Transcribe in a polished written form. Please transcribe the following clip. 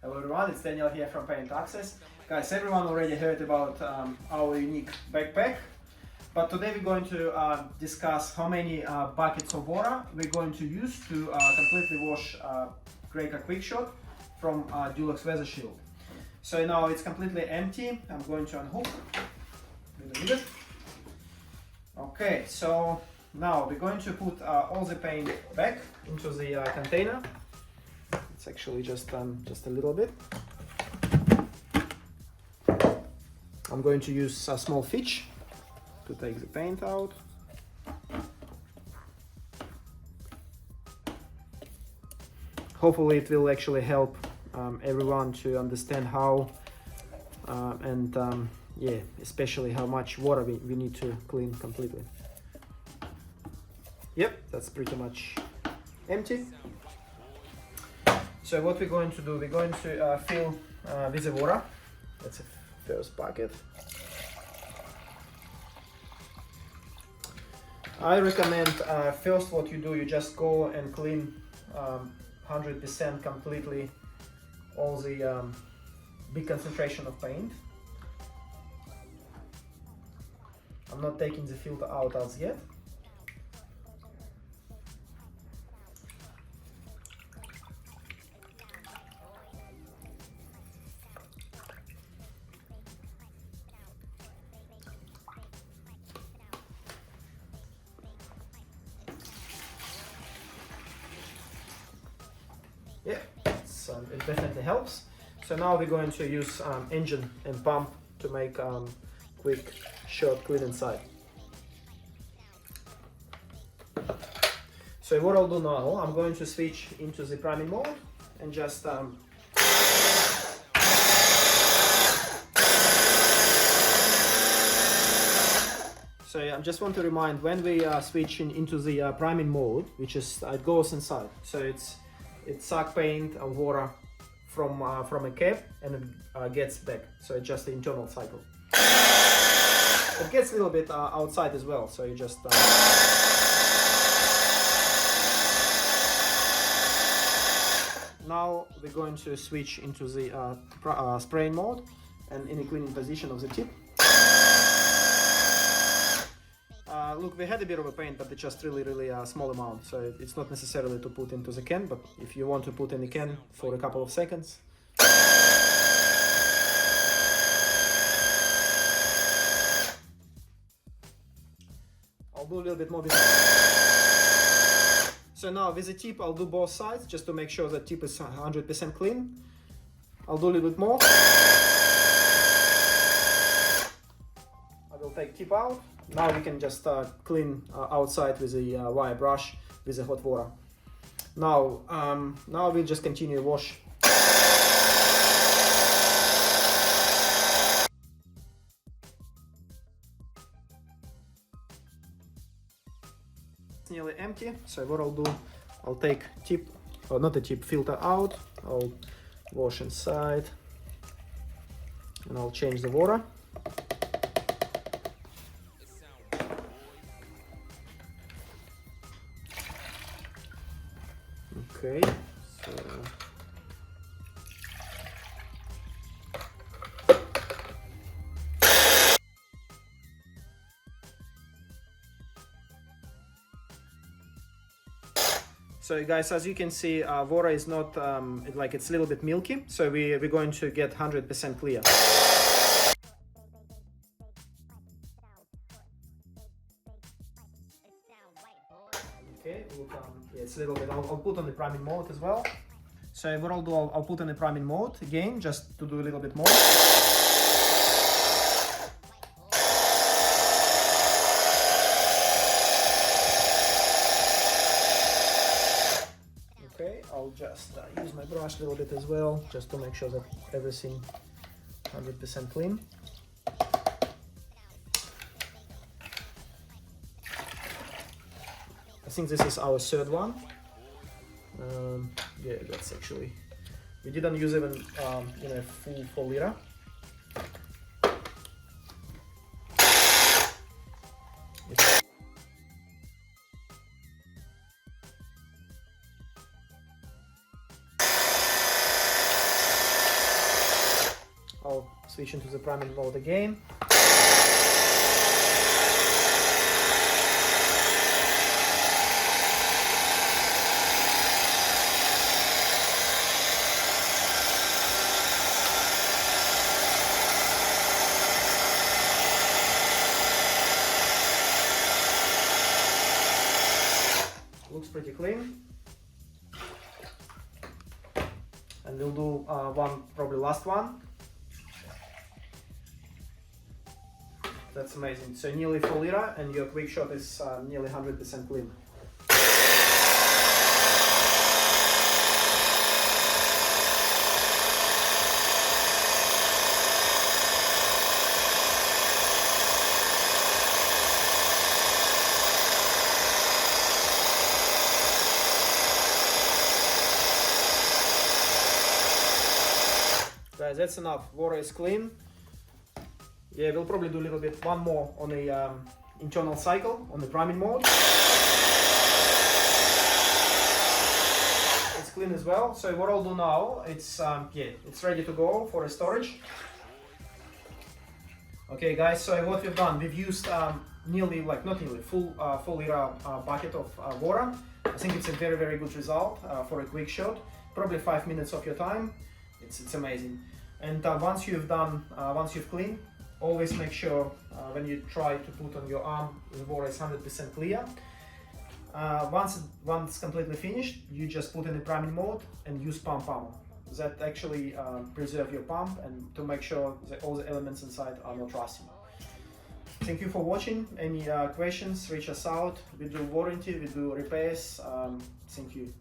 Hello everyone, it's Daniel here from PaintAccess. Guys, everyone already heard about our unique backpack, but today we're going to discuss how many buckets of water we're going to use to completely wash Graco QuickShot from Dulux Weather Shield. So now it's completely empty. I'm going to unhook a little bit. Okay, so now we're going to put all the paint back into the container. It's actually just a little bit. I'm going to use a small fish to take the paint out. Hopefully it will actually help everyone to understand how yeah, especially how much water we need to clean completely. Yep, that's pretty much empty. So what we're going to do, we're going to fill with the water. That's the first bucket. I recommend first what you do, you just go and clean 100% completely all the big concentration of paint. I'm not taking the filter out as yet. Yeah, it definitely helps. So now we're going to use engine and pump to make quick shot clean inside. So what I'll do now, I'm going to switch into the priming mode and just so I just want to remind, when we are switching into the priming mode, which is it goes inside, so it sucks paint and water from a cap and it gets back, so it's just the internal cycle. It gets a little bit outside as well, so you just now we're going to switch into the spraying mode and in the cleaning position of the tip. Look, we had a bit of a paint, but it's just really small amount, so it's not necessarily to put into the can, but if you want to put in the can for a couple of seconds. I'll do a little bit more. So now with the tip, I'll do both sides just to make sure that tip is 100% clean. I'll do a little bit more. I will take tip out. Now we can just clean outside with the wire brush with the hot water. Now we'll just continue wash. It's nearly empty, so what I'll do, I'll take tip, or not the tip, filter out. I'll wash inside and I'll change the water. Okay, so guys, as you can see, water is not like it's a little bit milky, so we're going to get 100% clear. Okay, look, yeah, it's a little bit. I'll put on the priming mode as well. So what I'll do, I'll put on the priming mode again, just to do a little bit more. Okay, I'll just use my brush a little bit as well, just to make sure that everything 100% clean. I think this is our third one. Yeah, that's actually, we didn't use even full 4 liter. Switch into the priming mode again. Looks pretty clean. And we'll do one, probably last one. That's amazing. So nearly full liter and your QuickShot is nearly 100% clean. Guys, that's enough. Water is clean. Yeah, we'll probably do a little bit, one more on the internal cycle, on the priming mode. It's clean as well. So what I'll do now, it's it's ready to go for a storage. Okay, guys. So what we've done, we've used nearly, like not nearly, full liter bucket of water. I think it's a very good result for a QuickShot. Probably 5 minutes of your time. It's amazing. And once you've cleaned, always make sure when you try to put on your arm, the water is 100% clear. Once it's completely finished, you just put in the priming mode and use pump armor. That actually preserve your pump and to make sure that all the elements inside are not rusting. Thank you for watching. Any questions, reach us out. We do warranty, we do repairs. Thank you.